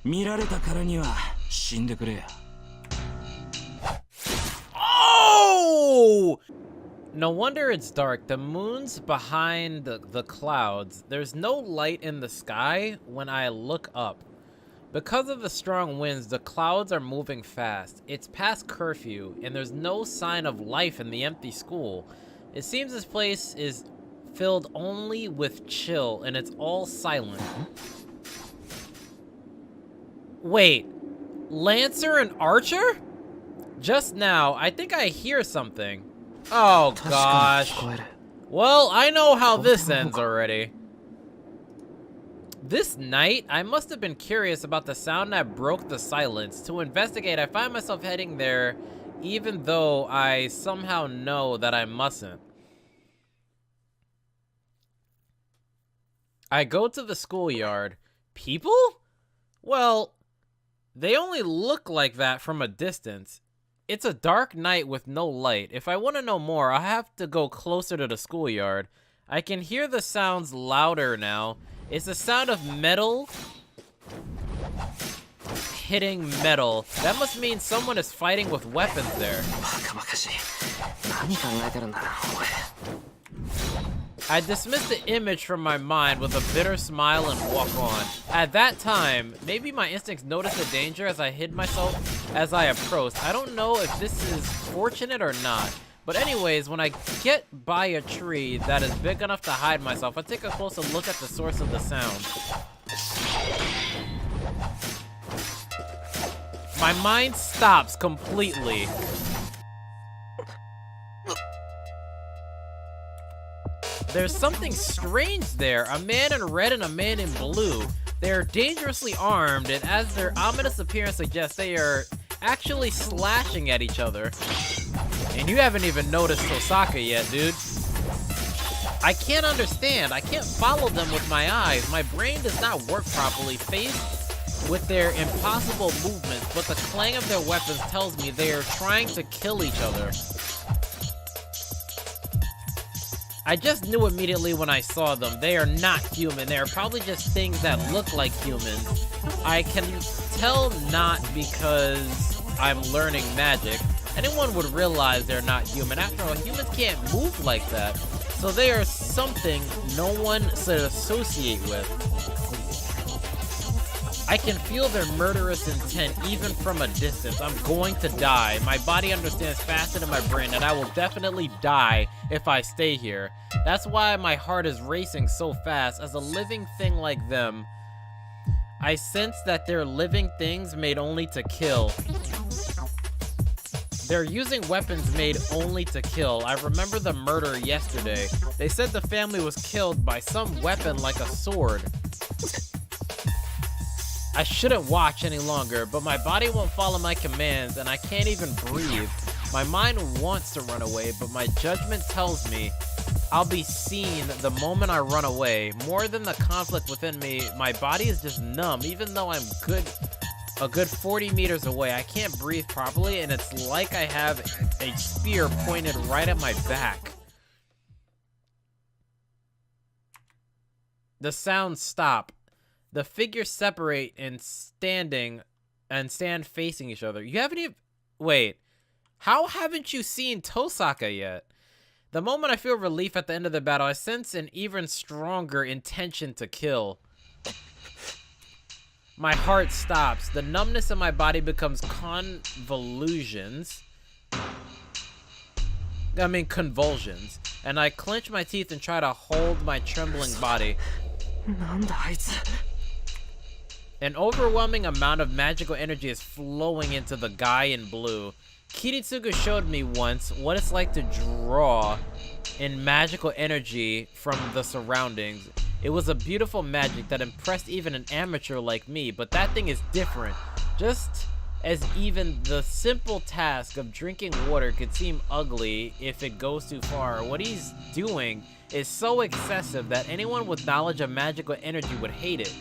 見られたからには死んでくれや。Oh! No wonder it's dark. The moon's behind the clouds. There's no light in the sky when I look up. Because of the strong winds, the clouds are moving fast. It's past curfew, and there's no sign of life in the empty school. It seems this place is filled only with chill, and it's all silent. Wait, Lancer and Archer? Just now, I think I hear something. Oh gosh. Well, I know how this ends already. This night, I must have been curious about the sound that broke the silence. To investigate, I find myself heading there, even though I somehow know that I mustn't. I go to the schoolyard. People? Well, they only look like that from a distance. It's a dark night with no light. If I want to know more, I'll have to go closer to the schoolyard. I can hear the sounds louder now. It's the sound of metal hitting metal. That must mean someone is fighting with weapons there. I dismiss the image from my mind with a bitter smile and walk on. At that time, maybe my instincts noticed the danger as I hid myself as I approached. I don't know if this is fortunate or not. But anyways, when I get by a tree that is big enough to hide myself, I take a closer look at the source of the sound. My mind stops completely. There's something strange there. A man in red and a man in blue. They're dangerously armed, and as their ominous appearance suggests, they are actually slashing at each other. And you haven't even noticed Tosaka yet, dude. I can't understand. I can't follow them with my eyes. My brain does not work properly, faced with their impossible movements, but the clang of their weapons tells me they are trying to kill each other. I just knew immediately when I saw them. They are not human. They are probably just things that look like humans. I can tell not because I'm learning magic. Anyone would realize they're not human. After all, humans can't move like that. So they are something no one should associate with. I can feel their murderous intent even from a distance. I'm going to die. My body understands faster than my brain that I will definitely die if I stay here. That's why my heart is racing so fast. As a living thing like them, I sense that they're living things made only to kill. They're using weapons made only to kill. I remember the murder yesterday. They said the family was killed by some weapon like a sword. I shouldn't watch any longer, but my body won't follow my commands and I can't even breathe. My mind wants to run away, but my judgment tells me I'll be seen the moment I run away. More than the conflict within me, my body is just numb, even though I'm a good 40 meters away. I can't breathe properly, and it's like I have a spear pointed right at my back. The sounds stop. The figures separate and stand facing each other. You haven't even... Wait. How haven't you seen Tosaka yet? The moment I feel relief at the end of the battle, I sense an even stronger intention to kill. My heart stops. The numbness in my body becomes convolutions. And I clench my teeth and try to hold my trembling body. An overwhelming amount of magical energy is flowing into the guy in blue. Kiritsugu showed me once what it's like to draw in magical energy from the surroundings. It was a beautiful magic that impressed even an amateur like me, but that thing is different. Just as even the simple task of drinking water could seem ugly if it goes too far, what he's doing is so excessive that anyone with knowledge of magical energy would hate it.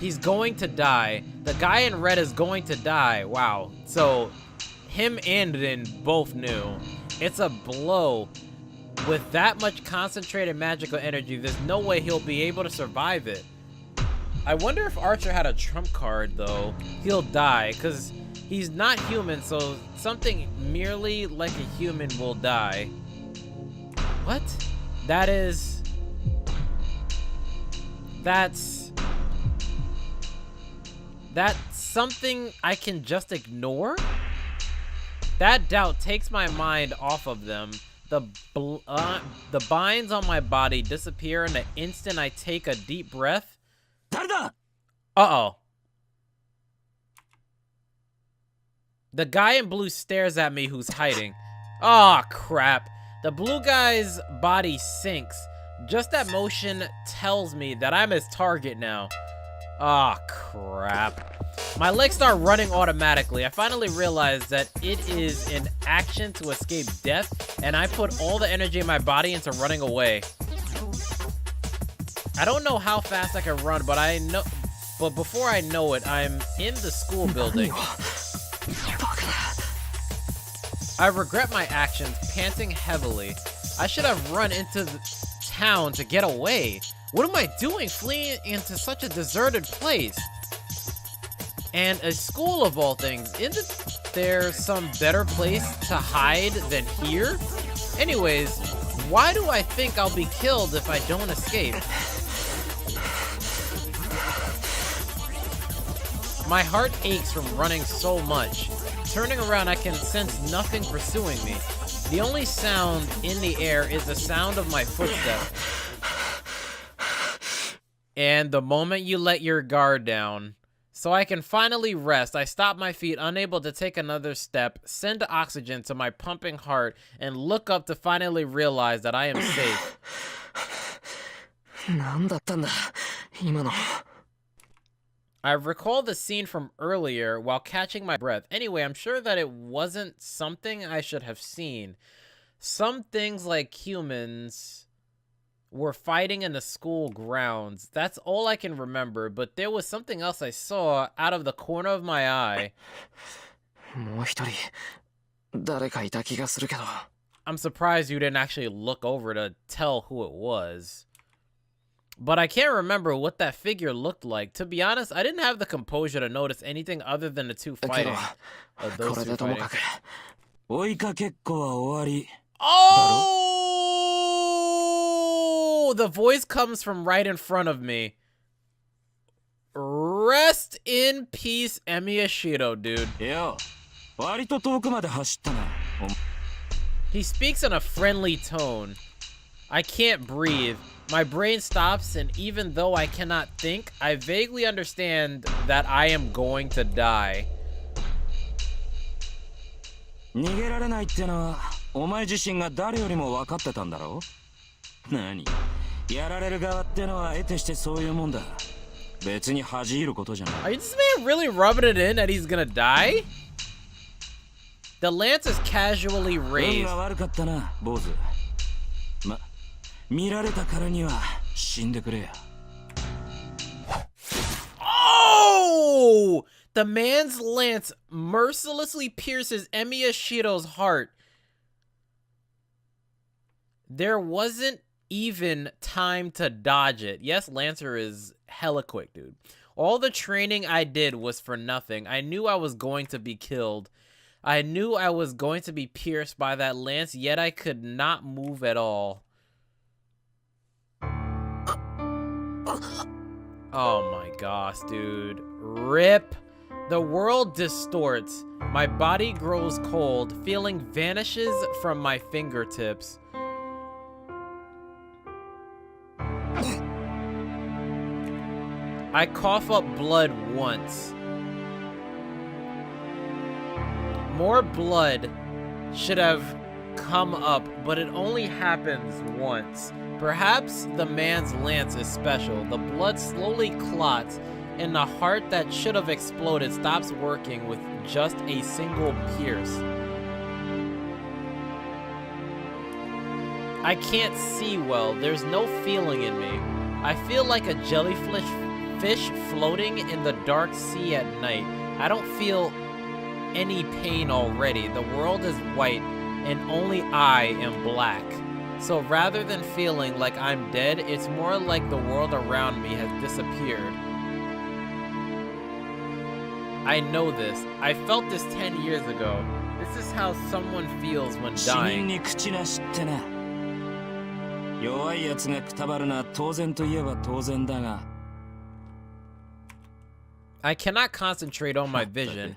He's going to die. The guy in red is going to die. Wow. So, him and Rin both knew. It's a blow. With that much concentrated magical energy, there's no way he'll be able to survive it. I wonder if Archer had a trump card, though. He'll die, because he's not human, so something merely like a human will die. What? That's something I can just ignore? That doubt takes my mind off of them. The binds on my body disappear in the instant I take a deep breath. Uh-oh. The guy in blue stares at me who's hiding. Aw, crap. The blue guy's body sinks. Just that motion tells me that I'm his target now. Aw, crap. My legs start running automatically. I finally realize that it is an action to escape death, and I put all the energy in my body into running away. I don't know how fast I can run, but before I know it, I'm in the school building. I regret my actions, panting heavily. I should have run into the town to get away. What am I doing fleeing into such a deserted place? And a school of all things. Isn't there some better place to hide than here? Anyways, why do I think I'll be killed if I don't escape? My heart aches from running so much. Turning around, I can sense nothing pursuing me. The only sound in the air is the sound of my footsteps. And the moment you let your guard down. So I can finally rest, I stop my feet, unable to take another step, send oxygen to my pumping heart, and look up to finally realize that I am safe. I recall the scene from earlier while catching my breath. Anyway, I'm sure that it wasn't something I should have seen. Some things like humans were fighting in the school grounds. That's all I can remember, but there was something else I saw out of the corner of my eye. I'm surprised you didn't actually look over to tell who it was. But I can't remember what that figure looked like. To be honest, I didn't have the composure to notice anything other than the two fighting. Those two fighting. Oh! The voice comes from right in front of me. Rest in peace, Emiya Shiro, dude. He speaks in a friendly tone. I can't breathe. My brain stops, and even though I cannot think, I vaguely understand that I am going to die. Is this man really rubbing it in that he's gonna die? The lance is casually raised. Oh! The man's lance mercilessly pierces Emiya Shiro's heart. There wasn't even time to dodge it. Yes, Lancer is hella quick, dude. All the training I did was for nothing. I knew I was going to be killed. I knew I was going to be pierced by that lance, yet I could not move at all. Oh my gosh, dude. RIP. The world distorts. My body grows cold. Feeling vanishes from my fingertips. I cough up blood once. More blood should have come up, but it only happens once. Perhaps the man's lance is special. The blood slowly clots, and the heart that should have exploded stops working with just a single pierce. I can't see well. There's no feeling in me. I feel like a jellyfish floating in the dark sea at night. I don't feel any pain already. The world is white, and only I am black. So rather than feeling like I'm dead, it's more like the world around me has disappeared. I know this. I felt this 10 years ago. This is how someone feels when 死人 dying. に口なしってな。弱い奴がくたばるのは当然といえば当然だが。I cannot concentrate on my vision.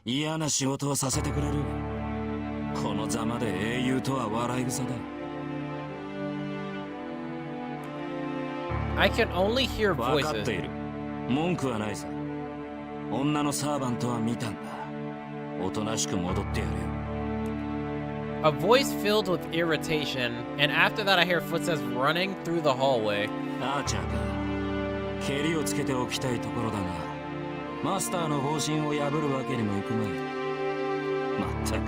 嫌な仕事をさせてくれる。このざまで英雄とは笑い草だ。I can only hear 分かって voices. いる。文句はないさ。女のサーバントは見たんだ。おとなしく戻ってやれよ。A voice filled with irritation, and after that I hear footsteps running through the hallway. アーチャーか。蹴りをつけておきたいところだが、マスターの方針を破るわけにもいくまい。まったく、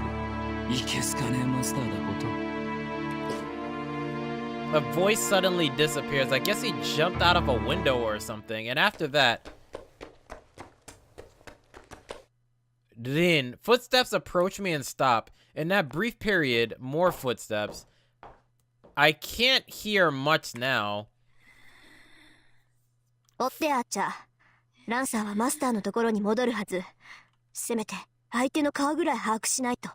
いけすかねえマスターだこと。A voice suddenly disappears. I guess he jumped out of a window or something, and after that... Then, footsteps approach me and stop. In that brief period, more footsteps. I can't hear much now. 追ってアーチャー。ランサーはマスターのところに戻るはず。せめて相手の顔ぐらい把握しないと。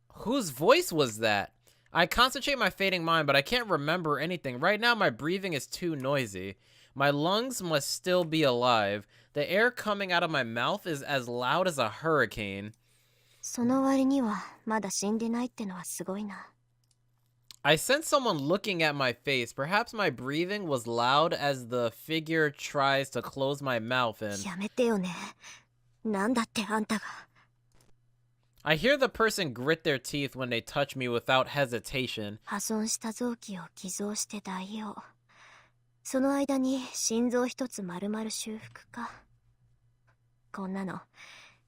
Whose voice was that? I concentrate my fading mind, but I can't remember anything. Right now, my breathing is too noisy. My lungs must still be alive. The air coming out of my mouth is as loud as a hurricane. その割にはまだ死んでないってのはすごいな。I sense someone looking at my face. Perhaps my breathing was loud as the figure tries to close my mouth and... やめてよね。なんだってあんたが。I hear the person grit their teeth when they touch me without hesitation. 破損した臓器を寄贈して代用。その間に心臓一つ丸々修復か。こんなの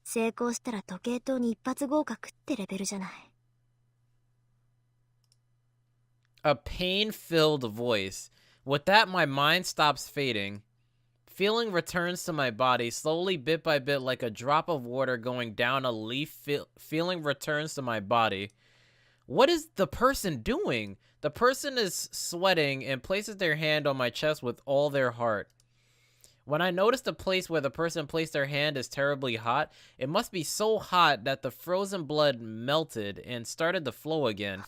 成功したら時計塔に一発合格ってレベルじゃない。A pain-filled voice. With that, my mind stops fading. Feeling returns to my body, slowly, bit by bit, like a drop of water going down a leaf. Feeling returns to my body. What is the person doing? The person is sweating and places their hand on my chest with all their heart. When I notice the place where the person placed their hand is terribly hot, it must be so hot that the frozen blood melted and started to flow again.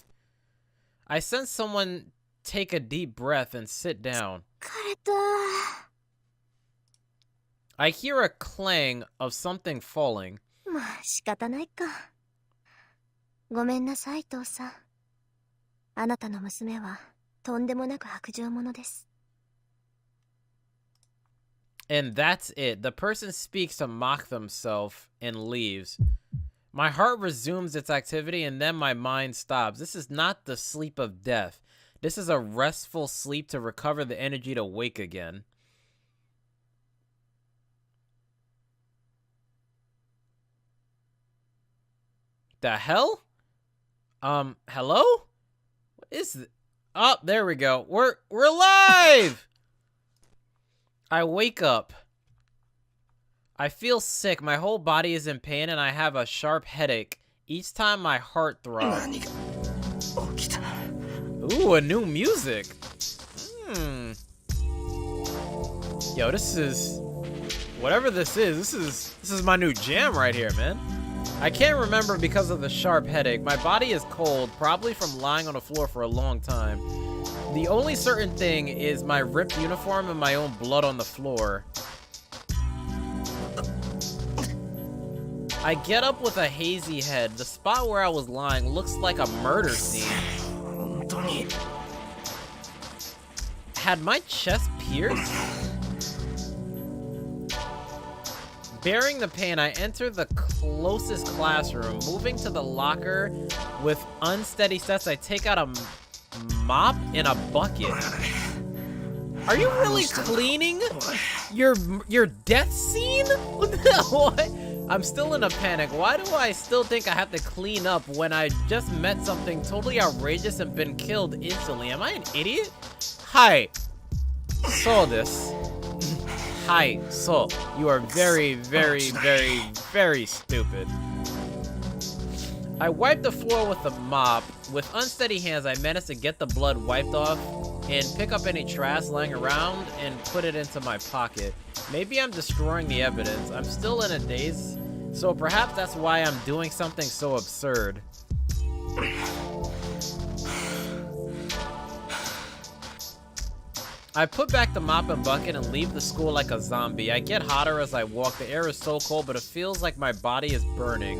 I sense someone take a deep breath and sit down. 疲れた。I hear a clang of something falling. まあ仕方ないか。ごめんなさい、父さん。あなたの娘はとんでもなく薄情者です。And that's it. The person speaks to mock themselves and leaves. My heart resumes its activity and then my mind stops. This is not the sleep of death. This is a restful sleep to recover the energy to wake again. The hell? Hello? What is this? Oh, there we go. We're live! I wake up. I feel sick. My whole body is in pain and I have a sharp headache. Each time my heart throbs. Ooh, a new music. Yo, this is... Whatever this is my new jam right here, man. I can't remember because of the sharp headache. My body is cold, probably from lying on the floor for a long time. The only certain thing is my ripped uniform and my own blood on the floor. I get up with a hazy head. The spot where I was lying looks like a murder scene. Had my chest pierced? Bearing the pain, I enter the closest classroom. Moving to the locker with unsteady steps, I take out a mop and a bucket. Are you really cleaning your death scene? What? I'm still in a panic. Why do I still think I have to clean up when I just met something totally outrageous and been killed instantly? Am I an idiot? Hi. Saw this. Hi. So, you are very, very, very, very stupid. I wiped the floor with the mop. With unsteady hands, I managed to get the blood wiped off and pick up any trash lying around and put it into my pocket. Maybe I'm destroying the evidence. I'm still in a daze, so perhaps that's why I'm doing something so absurd. I put back the mop and bucket and leave the school like a zombie. I get hotter as I walk. The air is so cold, but it feels like my body is burning.